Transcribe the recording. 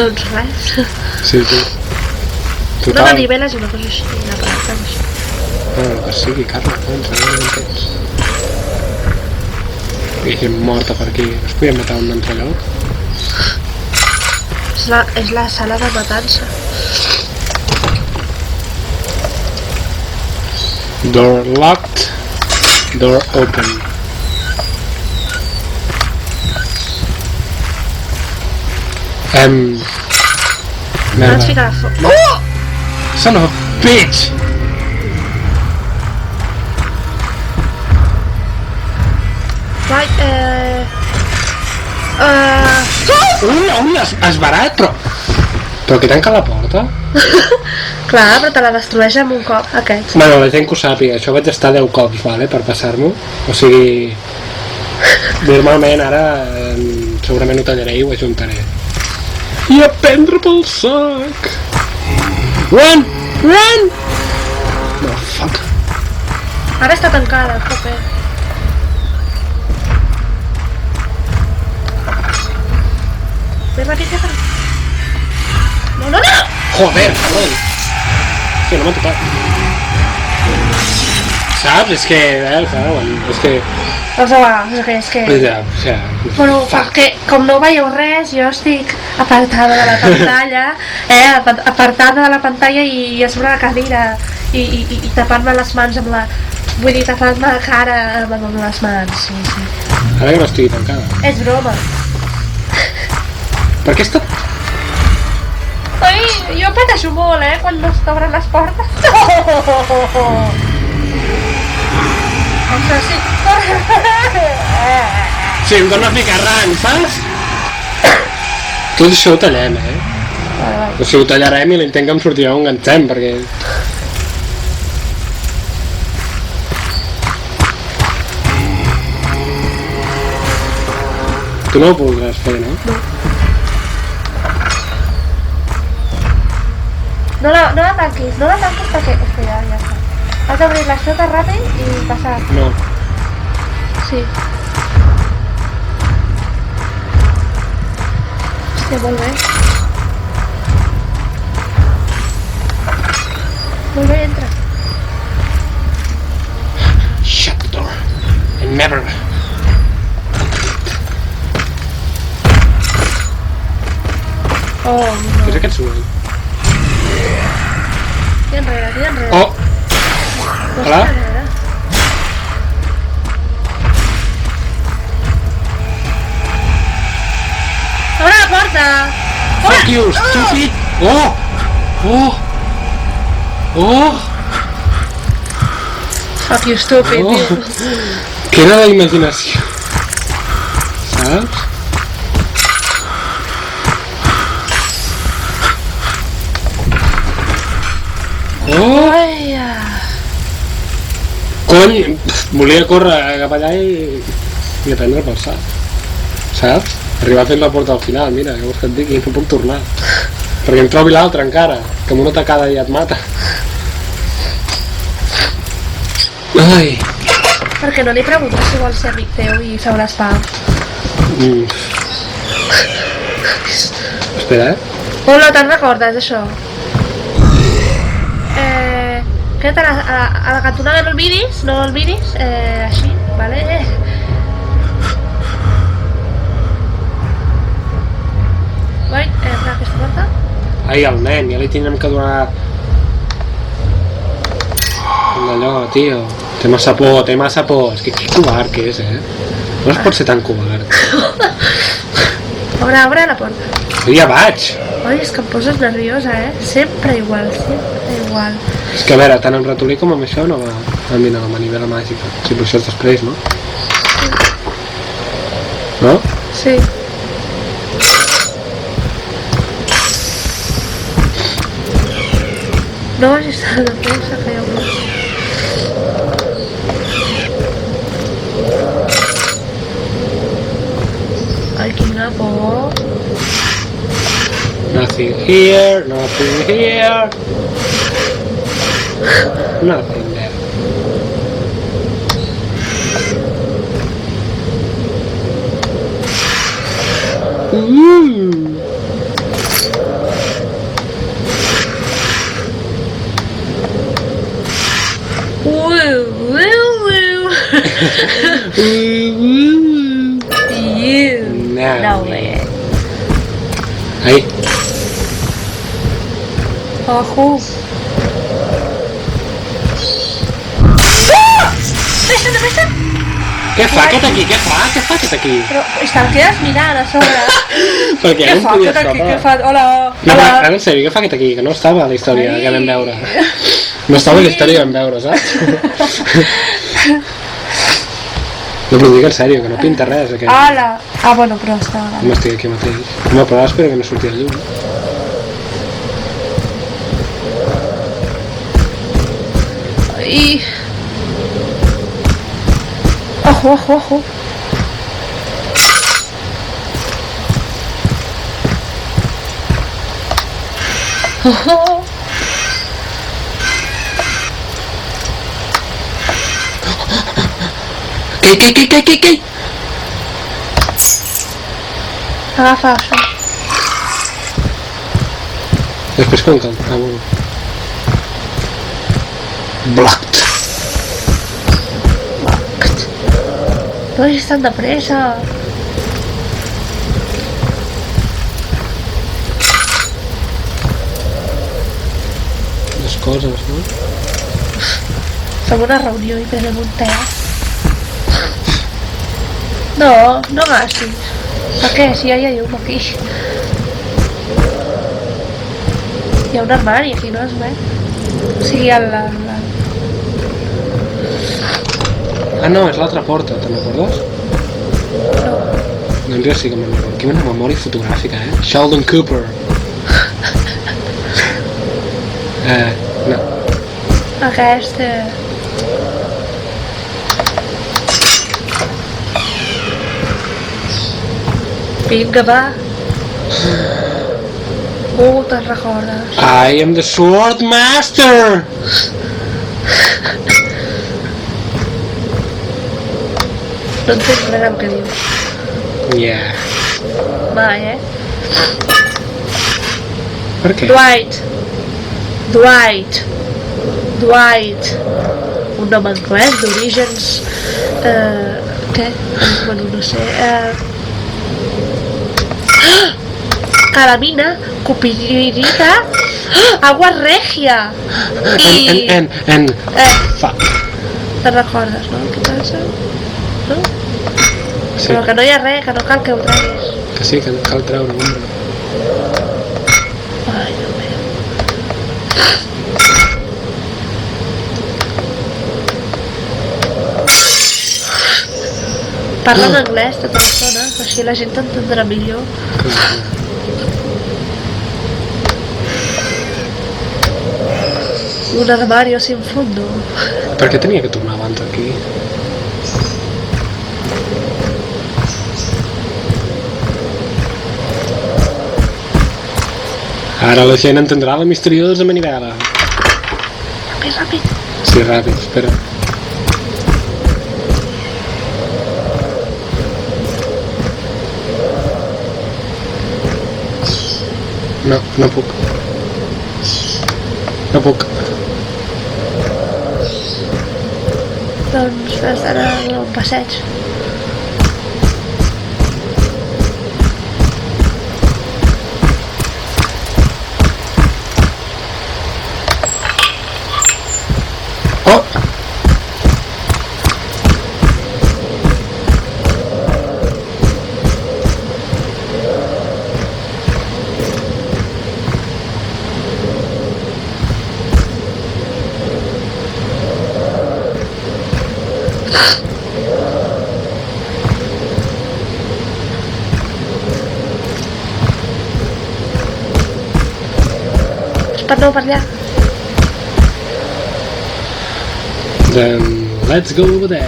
Doncs res. Sí. Total. No niveles i una cosa així, una planta així. Bueno, que sigui, Carla, doncs, no entens. Hi ha gent morta per aquí. Es podien matar un altre lloc? És la sala de matança. Door locked. Door open. No et ficarà foc. Oh! Son of a bitch! Vai, Ui, has barat, però... Però que tanca la porta? Clar, però te la destrueix amb un cop, aquest. Bueno, la gent que ho sàpiga, això vaig estar 10 cops, vale, per passar-m'ho. O sigui... Normalment ara segurament ho tallaré i ho ajuntaré. I a prendre pel sac! Run! Run! No, fuck. Ara està tancada, jope. Més ràpid, ja. No! Joder, cabrón! Hòstia, no m'ha tocat. Saps? És que... és que... Doncs és que... Ja. Bueno, perquè com no veieu res, jo estic apartada de la pantalla, apartada de la pantalla i a sobre la cadira i tapant-me les mans amb la... Vull dir, tapant-me la cara amb les mans, sí. Ara que no estigui tancada. És broma. Per què està... Ai, jo pateixo molt, quan no s'obren les portes. Ostres, sí. Sí, em dóna a ficar rang, saps? Tot això ho tallem, O sigui, ho tallarem i l'intent que em sortirà un engancem, perquè... Tu no ho podràs fer, no? No la tanquis perquè... Hòstia, ja està. Has d'obrir les totes ràpid i passar. No. Sí. Hòstia, molt bé. Molt bé, entra. Shut the door. And never... Oh, no. Què és aquest soroll? Tira enrere. Oh! Hola? Obre la porta! Fuck you, stupid! Oh! Fuck you, stupid, tio. Que era la imaginació. Saps? Cony, volia córrer cap allà i prendre pel sac. Saps? Arribar fent la porta al final, mira, què vols que et digui? No puc tornar. Perquè em trobi l'altre encara, que amb una tacada ja et mata. Ai. Perquè no li preguntes si vol ser amic teu i fer un spa. Espera, Hola, te'n recordes d'això? Queda't a la cantonada, no olvidis, així, vale? Vai, entra aquesta porta. Ai, el nen, ja li tindrem que donar... D'allò, tio. Té massa por, és que covard que és, No es pot ser tan covard. Obre la porta. Ja vaig. Oi, és que em poses nerviosa, Sempre igual. És que a veure, tant amb ratolí com amb això no va envinar la manivela màgica. Sí, però això és després, no? No? Sí. No vagis tan de pressa, que ja ho veig. Ai, quina por. Nothing here. Nothing there. No way. Ai, Ojo. què fa aquest aquí? Què fa aquest aquí? Però te'l quedes mirant a sobre. Perquè Què no em fa podia aquest aquí? escapar. Què fa? Hola, No, hola. ara en sèrio, què fa aquest aquí? Que no estava a la història Ai. que vam veure. No estava a la història que vam veure, saps? No, però ho dic en sèrio, que no pinta res aquest. Hola. Ah, bueno, però està... Home, estic aquí mateix. Home, però ara espero que no surti el llum. I... Ojo, ojo, ojo. Ojo. Què? Agafa això. Després com cal... Ah, bueno. Blocked. No vagis tan de pressa. Les coses, no? Fem una reunió i prenem un te. No, no gastis. Per què? Si ja hi ha llum aquí. Hi ha un armari aquí, no es veu? O sigui, Ah, no, és l'altra porta, te'n recordes? No. Doncs jo sí que me'n recordo. Quina memòria fotogràfica, eh? Sheldon Cooper. No. Aquesta... Vinga, va. Te'n recordes. I am the Sword Master! No entenc res del que dius. Yeah. Mai, Per què? Dwight. Un nom anglès d'orígens... què? Bueno, no sé. Calamina, cupirita, agua regia. I... Fuck. Te'n recordes, no? Què passa? No? Sí, Però que no hi ha res, que no cal que ho treguis. que sí, que cal treure, hombre. Ai, Déu meu. Parla en anglès tota l'estona, així la gent t'entendrà millor. Un armario sin fondo. Per què tenia que tornar abans aquí? Ara la gent entendrà la misteriosa manivela. Ràpid, ràpid. Sí, ràpid, espera. No, no puc. No puc. Doncs has d'anar a un passeig. Oh! No, per allà. Then let's go over there.